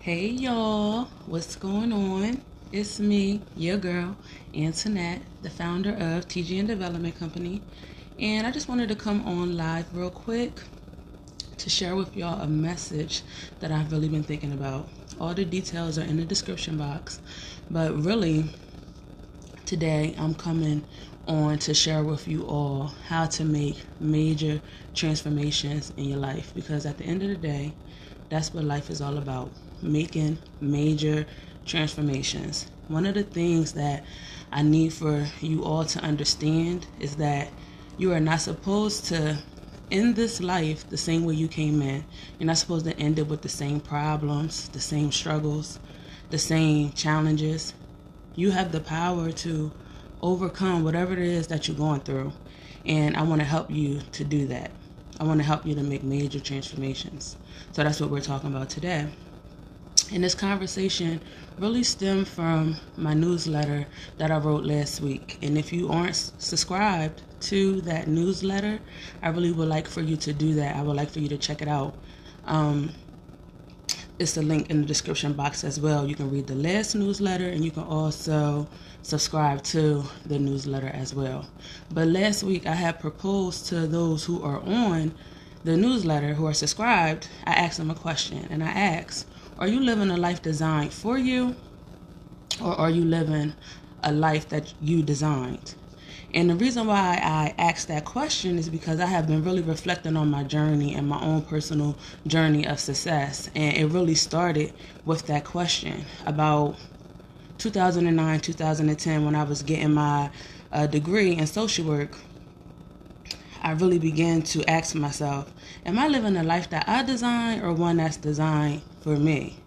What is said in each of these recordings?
Hey y'all, what's going on? It's me, your girl, Antoinette, the founder of TGN Development Company, and I just wanted to come on live real quick to share with y'all a message that I've really been thinking about. All the details are in the description box, but really, today I'm coming on to share with you all how to make major transformations in your life, because at the end of the day, that's what life is all about, making major transformations. One of the things that I need for you all to understand is that you are not supposed to end this life the same way you came in. You're not supposed to end it with the same problems, the same struggles, the same challenges. You have the power to overcome whatever it is that you're going through. And I want to help you to do that. I want to help you to make major transformations. So that's what we're talking about today. And this conversation really stemmed from my newsletter that I wrote last week. And if you aren't subscribed to that newsletter, I really would like for you to do that. I would like for you to check it out. It's the link in the description box as well. You can read the last newsletter and you can also subscribe to the newsletter as well. But last week I had proposed to those who are on the newsletter, who are subscribed, I asked them a question, and I asked, are you living a life designed for you, or are you living a life that you designed? And the reason why I asked that question is because I have been really reflecting on my journey and my own personal journey of success. And it really started with that question about 2009, 2010, when I was getting my degree in social work. I really began to ask myself, am I living a life that I designed or one that's designed for me?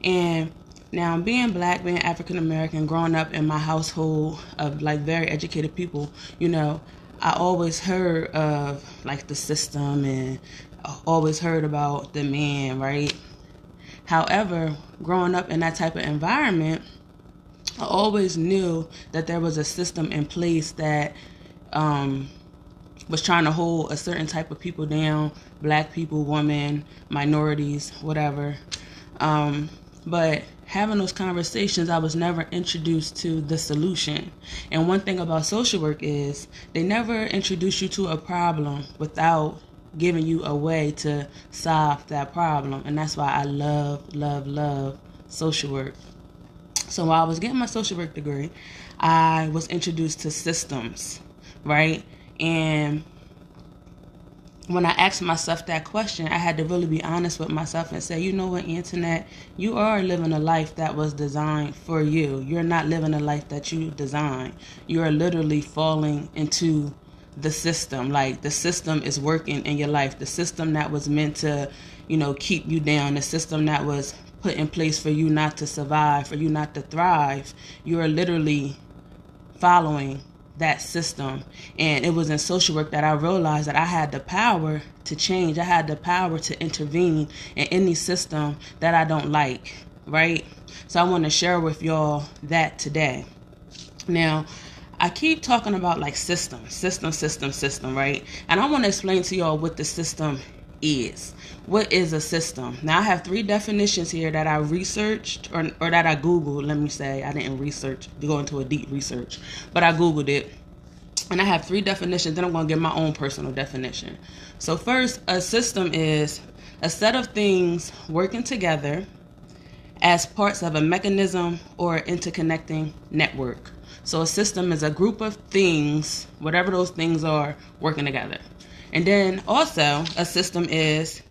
And now, being black, being African American, growing up in my household of like very educated people, I always heard of like the system and always heard about the man, right? However, growing up in that type of environment, I always knew that there was a system in place that was trying to hold a certain type of people down, black people, women, minorities, whatever. But having those conversations, I was never introduced to the solution. And one thing about social work is they never introduce you to a problem without giving you a way to solve that problem. And that's why I love social work. So while I was getting my social work degree, I was introduced to systems, right? And when I asked myself that question, I had to really be honest with myself and say, you know what, Antoinette, you are living a life that was designed for you. You're not living a life that you designed. You are literally falling into the system. Like, the system is working in your life. The system that was meant to, keep you down. The system that was put in place for you not to survive, for you not to thrive. You are literally following that system. And it was in social work that I realized that I had the power to change. I had the power to intervene in any system that I don't like, right? So I want to share with y'all that today. Now, I keep talking about like system, right? And I want to explain to y'all what the system is. What is a system? Now, I have 3 definitions here that I researched or that I Googled. Let me say, I didn't go into a deep research, but I Googled it. And I have 3 definitions. Then I'm going to give my own personal definition. So first, a system is a set of things working together as parts of a mechanism or interconnecting network. So a system is a group of things, whatever those things are, working together. And then also a system is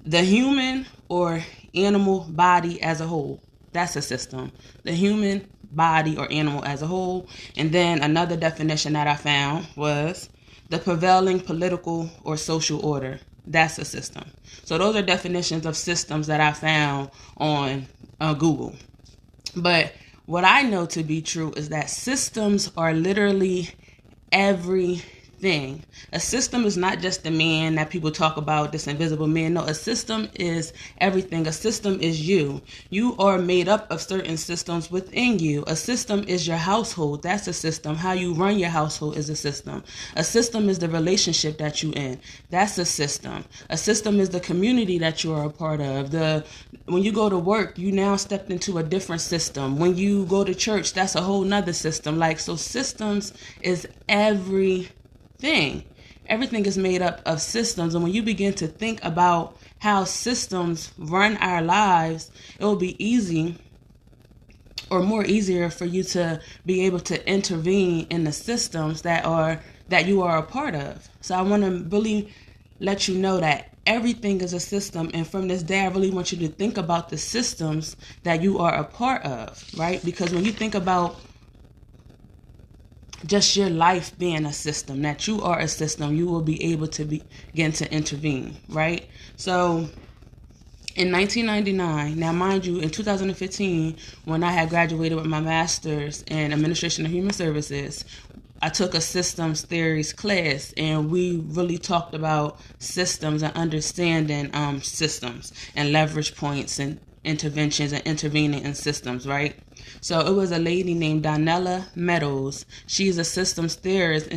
the human or animal body as a whole. That's a system. The human body or animal as a whole. And then another definition that I found was the prevailing political or social order. That's a system. So those are definitions of systems that I found on Google. But what I know to be true is that systems are literally everything. thing. A system is not just the man that people talk about, this invisible man. No, a system is everything. A system is you. You are made up of certain systems within you. A system is your household. That's a system. How you run your household is a system. A system is the relationship that you in. That's a system. A system is the community that you are a part of. When you go to work, you now stepped into a different system. When you go to church, that's a whole nother system. So systems is everything. Everything is made up of systems. And when you begin to think about how systems run our lives, it will be easy or more easier for you to be able to intervene in the systems that you are a part of. So I want to really let you know that everything is a system. And from this day, I really want you to think about the systems that you are a part of, right? Because when you think about just your life being a system, that you are a system, you will be able to begin to intervene, right? So in 1999, now mind you, in 2015, when I had graduated with my master's in administration of human services, I took a systems theories class, and we really talked about systems and understanding systems and leverage points and interventions and intervening in systems, right? So it was a lady named Donella Meadows. She's a systems theorist,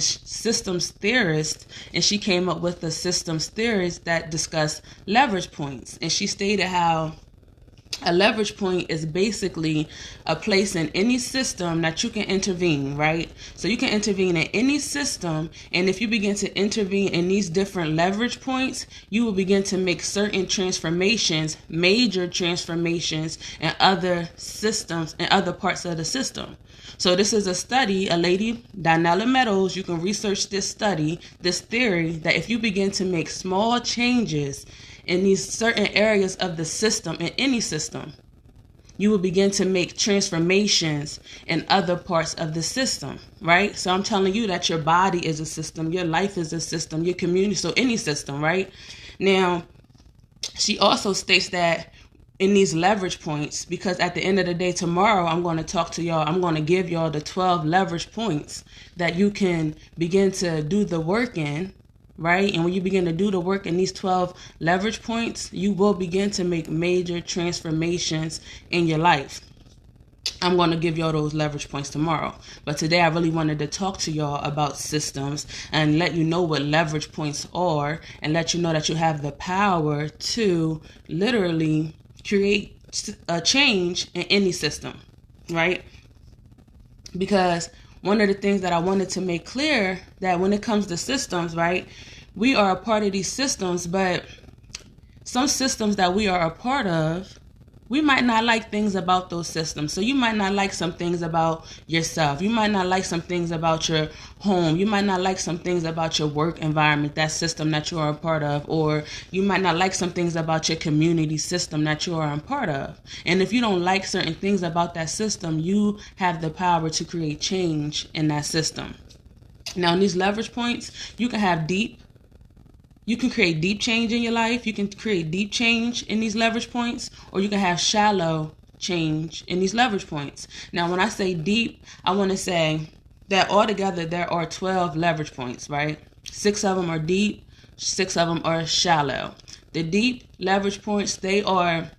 and she came up with the systems theories that discuss leverage points. And she stated how a leverage point is basically a place in any system that you can intervene, right? So you can intervene in any system, and if you begin to intervene in these different leverage points, you will begin to make certain transformations, major transformations in other systems and other parts of the system. So this is a study, a lady, Donella Meadows, you can research this study, this theory, that if you begin to make small changes in these certain areas of the system, in any system, you will begin to make transformations in other parts of the system, right? So I'm telling you that your body is a system, your life is a system, your community, so any system, right? Now, she also states that in these leverage points, because at the end of the day, tomorrow, I'm going to talk to y'all, I'm going to give y'all the 12 leverage points that you can begin to do the work in, right? And when you begin to do the work in these 12 leverage points, you will begin to make major transformations in your life. I'm going to give y'all those leverage points tomorrow. But today I really wanted to talk to y'all about systems and let you know what leverage points are, and let you know that you have the power to literally create a change in any system, right? Because one of the things that I wanted to make clear, that when it comes to systems, right, we are a part of these systems, but some systems that we are a part of, we might not like things about those systems. So you might not like some things about yourself. You might not like some things about your home. You might not like some things about your work environment, that system that you are a part of. Or you might not like some things about your community system that you are a part of. And if you don't like certain things about that system, you have the power to create change in that system. Now, in these leverage points, you can create deep change in your life. You can create deep change in these leverage points, or you can have shallow change in these leverage points. Now, when I say deep, I want to say that altogether there are 12 leverage points, right? 6 of them are deep, 6 of them are shallow. The deep leverage points, they are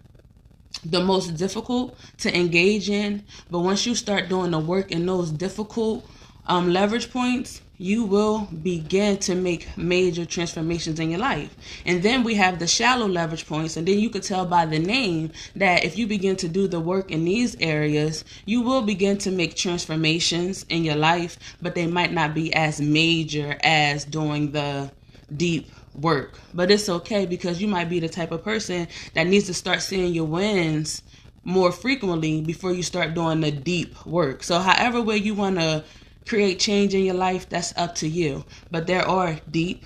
the most difficult to engage in, but once you start doing the work in those difficult leverage points, you will begin to make major transformations in your life. And then we have the shallow leverage points, and then you could tell by the name that if you begin to do the work in these areas, you will begin to make transformations in your life, but they might not be as major as doing the deep work. But it's okay, because you might be the type of person that needs to start seeing your wins more frequently before you start doing the deep work. So however way you want to create change in your life, that's up to you. But there are deep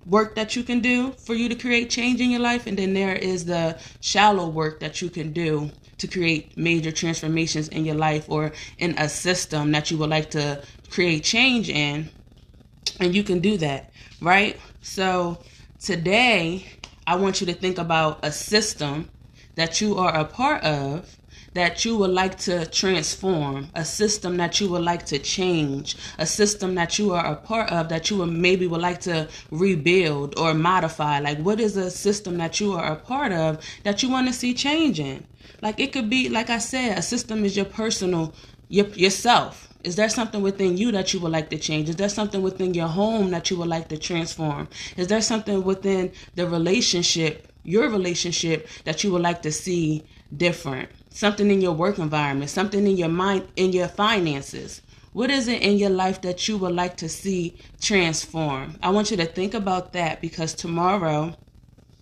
work that you can do for you to create change in your life, and then there is the shallow work that you can do to create major transformations in your life or in a system that you would like to create change in, and you can do that, right? So today I want you to think about a system that you are a part of that you would like to transform, a system that you would like to change, a system that you are a part of that you would like to rebuild or modify? Like, what is a system that you are a part of that you want to see changing? Like, it could be, like I said, a system is your personal, yourself. Is there something within you that you would like to change? Is there something within your home that you would like to transform? Is there something within the relationship, your relationship, that you would like to see different? Something in your work environment, something in your mind, in your finances. What is it in your life that you would like to see transform? I want you to think about that, because tomorrow,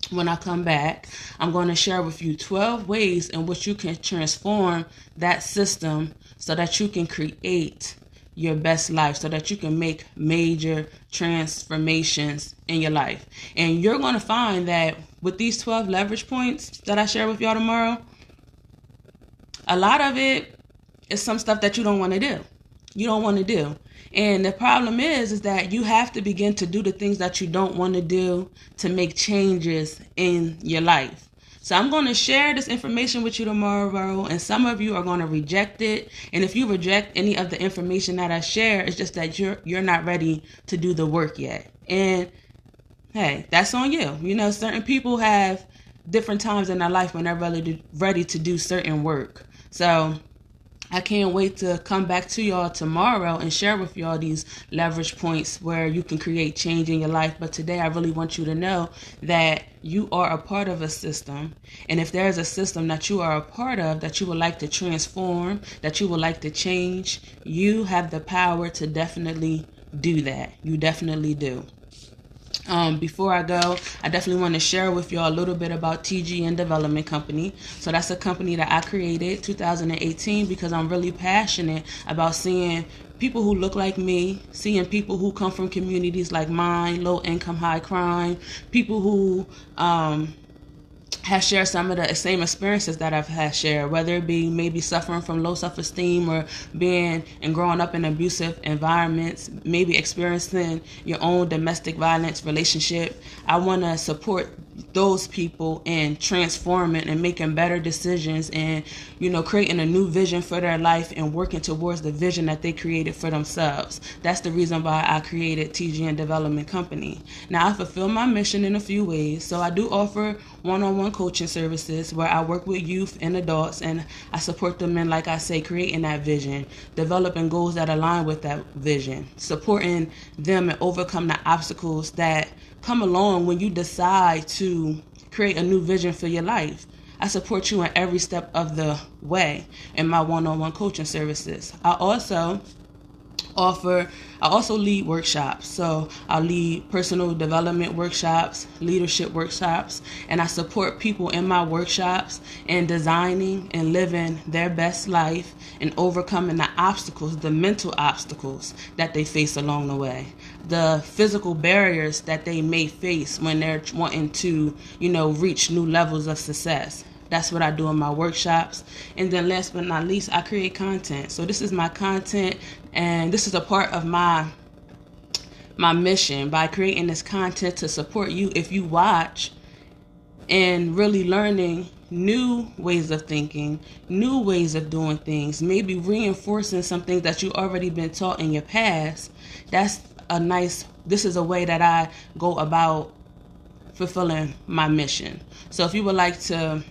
when I come back, I'm going to share with you 12 ways in which you can transform that system so that you can create your best life, so that you can make major transformations in your life. And you're going to find that with these 12 leverage points that I share with y'all tomorrow, a lot of it is some stuff that you don't want to do. You don't want to do. And the problem is that you have to begin to do the things that you don't want to do to make changes in your life. So I'm going to share this information with you tomorrow, and some of you are going to reject it. And if you reject any of the information that I share, it's just that you're not ready to do the work yet. And hey, that's on you. You know, certain people have different times in their life when they're ready to do certain work. So I can't wait to come back to y'all tomorrow and share with y'all these leverage points where you can create change in your life. But today I really want you to know that you are a part of a system. And if there's a system that you are a part of that you would like to transform, that you would like to change, you have the power to definitely do that. You definitely do. Before I go, I definitely want to share with y'all a little bit about TGN Development Company. So that's a company that I created 2018 because I'm really passionate about seeing people who look like me, seeing people who come from communities like mine, low income, high crime, people who have shared some of the same experiences that I've had shared, whether it be maybe suffering from low self-esteem or being and growing up in abusive environments, maybe experiencing your own domestic violence relationship. I want to support those people in transforming and making better decisions and, you know, creating a new vision for their life and working towards the vision that they created for themselves. That's the reason why I created TGN Development Company. Now, I fulfill my mission in a few ways. So I do offer one-on-one coaching services where I work with youth and adults, and I support them in, like I say, creating that vision, developing goals that align with that vision, supporting them and overcome the obstacles that come along when you decide to create a new vision for your life. I support you in every step of the way in my one-on-one coaching services. I also lead workshops. So I lead personal development workshops, leadership workshops, and I support people in my workshops in designing and living their best life and overcoming the obstacles, the mental obstacles that they face along the way, the physical barriers that they may face when they're wanting to, you know, reach new levels of success. That's what I do in my workshops. And then last but not least, I create content. So this is my content, and this is a part of my mission by creating this content to support you if you watch and really learning new ways of thinking, new ways of doing things, maybe reinforcing some things that you already been taught in your past. This is a way that I go about fulfilling my mission. So if you would like to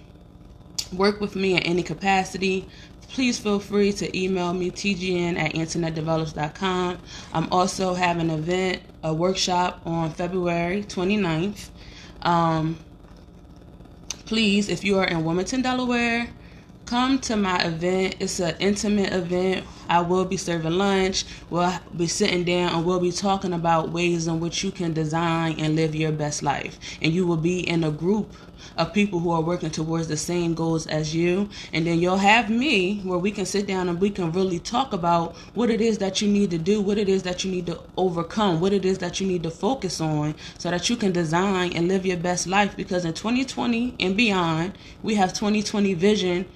work with me in any capacity, please feel free to email me, tgn@internetdevelops.com. I'm also having an event, a workshop on February 29th. Please, if you are in Wilmington, Delaware, come to my event. It's an intimate event. I will be serving lunch. We'll be sitting down and we'll be talking about ways in which you can design and live your best life. And you will be in a group of people who are working towards the same goals as you. And then you'll have me where we can sit down and we can really talk about what it is that you need to do, what it is that you need to overcome, what it is that you need to focus on so that you can design and live your best life. Because in 2020 and beyond, we have 2020 vision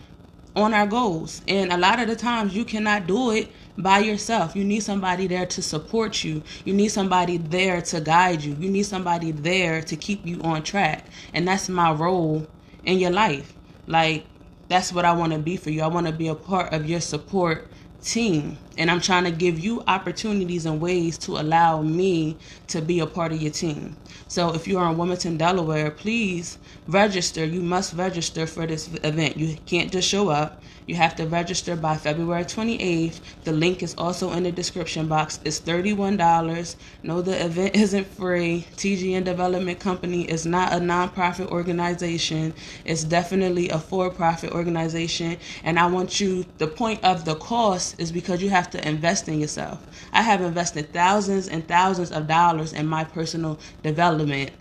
on our goals. And a lot of the times you cannot do it by yourself. You need somebody there to support you. You need somebody there to guide you. You need somebody there to keep you on track. And that's my role in your life. Like, That's what I want to be for you. I want to be a part of your support team. And I'm trying to give you opportunities and ways to allow me to be a part of your team. So if you are in Wilmington, Delaware, please register. You must register for this event. You can't just show up. You have to register by February 28th. The link is also in the description box. It's $31. No, the event isn't free. TGN Development Company is not a nonprofit organization. It's definitely a for-profit organization. And I want you, the point of the cost is because you have to invest in yourself. I have invested thousands and thousands of dollars in my personal development,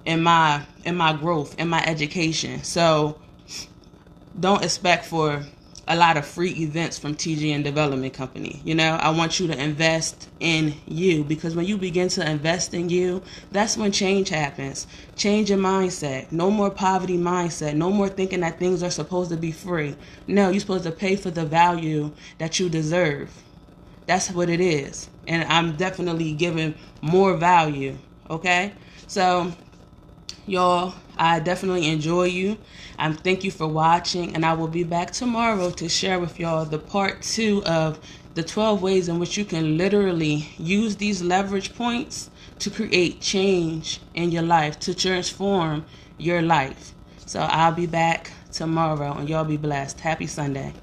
in my growth, in my education. So don't expect for a lot of free events from TGN Development Company. I want you to invest in you, because when you begin to invest in you, that's when change happens. Change your mindset. No more poverty mindset. No more thinking that things are supposed to be free. No, you're supposed to pay for the value that you deserve. That's what it is. And I'm definitely giving more value. Okay? So, y'all, I definitely enjoy you. Thank you for watching, and I will be back tomorrow to share with y'all the part 2 of the 12 ways in which you can literally use these leverage points to create change in your life, to transform your life. So I'll be back tomorrow, and y'all be blessed. Happy Sunday.